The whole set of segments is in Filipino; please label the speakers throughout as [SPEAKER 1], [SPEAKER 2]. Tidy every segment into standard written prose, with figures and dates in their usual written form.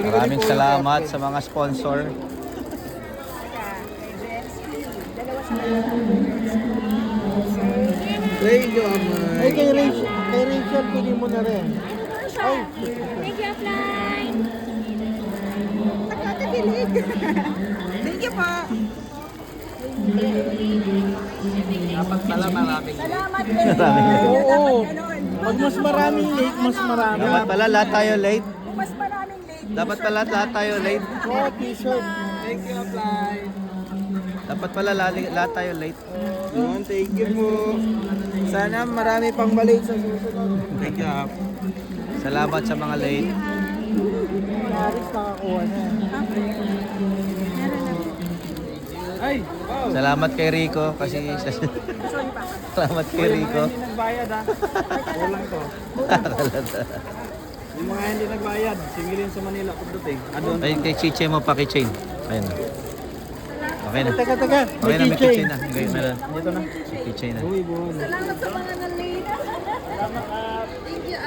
[SPEAKER 1] Maraming salamat sa mga sponsor.
[SPEAKER 2] Thank you, Amay.
[SPEAKER 3] Ay, kay Rachel, pili mo na rin. Ay,
[SPEAKER 4] Thank you, Upline. Nakakakilig. Thank you po.
[SPEAKER 2] Dapat pala maraming.
[SPEAKER 4] Salamat din.
[SPEAKER 3] oo. Pag mas maraming late, mas marami.
[SPEAKER 1] Dapat pala lahat tayo late.
[SPEAKER 4] Mas maraming late.
[SPEAKER 1] Dapat pala lahat tayo late.
[SPEAKER 3] Oo, t-shirt.
[SPEAKER 2] Thank you, Apply.
[SPEAKER 1] Dapat pala lahat tayo late.
[SPEAKER 2] Thank you po. Sana marami pang balik sa susunod. Thank you, App.
[SPEAKER 1] Salamat sa mga late.
[SPEAKER 3] Paris nakakuha na.
[SPEAKER 2] Ay, wow.
[SPEAKER 1] Salamat kay Rico kasi salamat kay Rico.
[SPEAKER 2] Hindi nagbayad ha. Kulang to. Yung mga hindi nagbayad, singilin sa Manila pagdating. Adon.
[SPEAKER 1] Ayun kay Chiche mo pa keychain. Ayun na. Okay na.
[SPEAKER 3] Teka.
[SPEAKER 1] Okay na, may keychain na. Okay na.
[SPEAKER 2] Dito na.
[SPEAKER 1] May keychain na.
[SPEAKER 2] Uy, buwan.
[SPEAKER 4] Salamat sa mga nalate. Thank you,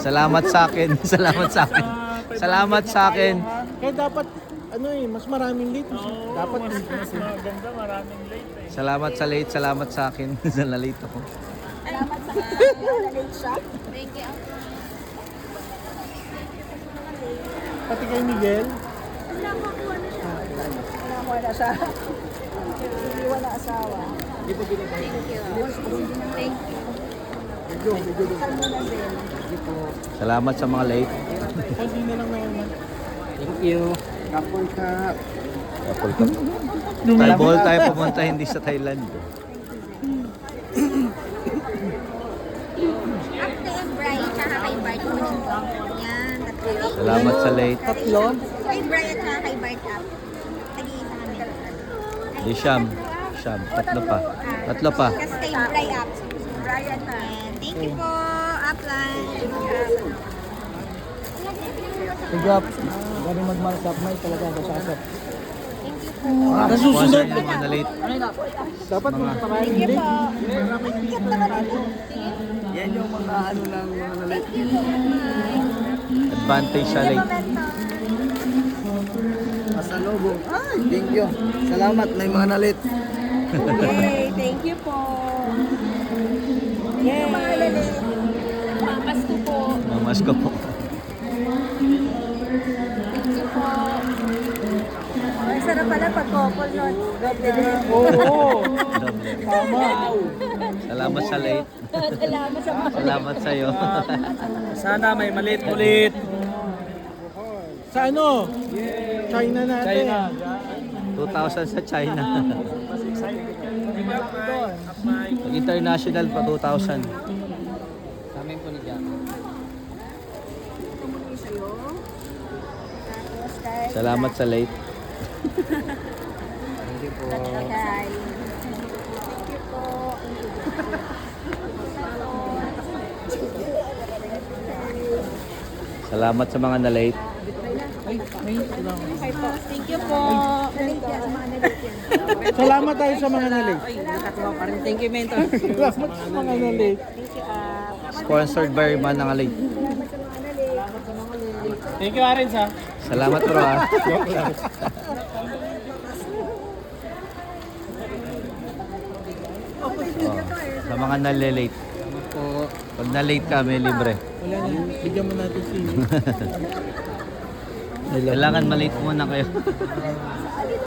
[SPEAKER 1] Salamat sa akin. Salamat sa akin. Salamat sa akin.
[SPEAKER 3] Kaya dapat, mas maraming late. Dapat
[SPEAKER 1] Salamat sa late. Salamat sa akin. Sa na-late ako.
[SPEAKER 4] Salamat sa mga nalate siya. Thank you.
[SPEAKER 3] pati kay Miguel.
[SPEAKER 4] Nakakuha na siya. Nakakuha na siya. Hindi wala asawa.
[SPEAKER 2] Hindi po binibay.
[SPEAKER 4] Thank you. Thank you.
[SPEAKER 1] Salamat sa mga late.
[SPEAKER 3] Hindi na lang naman.
[SPEAKER 2] Thank you. Kapon ka.
[SPEAKER 1] Apple cup. Tayo tayo pumunta hindi sa Thailand.
[SPEAKER 4] After and Brian, tsaka kay Bart mo din po. Yan, tatlo.
[SPEAKER 1] Salamat sa late.
[SPEAKER 3] Tatlo?
[SPEAKER 4] Kay Brian, tsaka kay Bart up. Tag-iisa kami.
[SPEAKER 1] Di Sham. Tatlo pa. Tatlo pa.
[SPEAKER 4] Kasi kay Brian up. Brian na. Thank you po, upline.
[SPEAKER 3] Higap. Galing mag-markup na talaga ang kasasap.
[SPEAKER 4] Thank you po.
[SPEAKER 1] Sponsor yung mga na-late.
[SPEAKER 3] Dapat
[SPEAKER 1] Mga-
[SPEAKER 3] maraming
[SPEAKER 4] Thank you
[SPEAKER 3] late.
[SPEAKER 4] po.
[SPEAKER 3] Maraming late na marami.
[SPEAKER 2] Yan yung mga ano lang mga nalit.
[SPEAKER 4] Thank you po, upline.
[SPEAKER 1] Advantage sa late.
[SPEAKER 2] Masalubong. Ay, thank you. Salamat, may mga nalit.
[SPEAKER 4] Yay, thank you po. Yay. Mamas ko po.
[SPEAKER 1] Mamas ko po.
[SPEAKER 4] Thank you po. Ay, sarap pala pag couple nun.
[SPEAKER 3] Oo.
[SPEAKER 1] Doble.
[SPEAKER 3] Tama.
[SPEAKER 1] Salamat sa late.
[SPEAKER 4] Salamat sa mga.
[SPEAKER 1] Salamat sa iyo.
[SPEAKER 2] Sana may malit ulit.
[SPEAKER 3] Sa ano? China natin.
[SPEAKER 1] 2,000 sa China. International pa 2,000.
[SPEAKER 2] Kami po ni Jack.
[SPEAKER 1] Salamat sa late.
[SPEAKER 2] Thank you po.
[SPEAKER 4] Okay. Thank you po.
[SPEAKER 1] Salamat sa mga na-late.
[SPEAKER 4] Thank you po.
[SPEAKER 3] Salamat tayo sa mga na-late.
[SPEAKER 2] Nakatuwa pa rin. Thank you, mentor.
[SPEAKER 3] Salamat sa mga na-late.
[SPEAKER 4] Thank you,
[SPEAKER 1] Sponsored by mga late.
[SPEAKER 2] Thank you, Arins ha.
[SPEAKER 1] Salamat bro ah. Oh, sa mga nalilate.
[SPEAKER 2] Po.
[SPEAKER 1] Pag na-late ka, may libre.
[SPEAKER 3] Wala na. Bigyan mo natin si...
[SPEAKER 1] Kailangan malate muna kayo.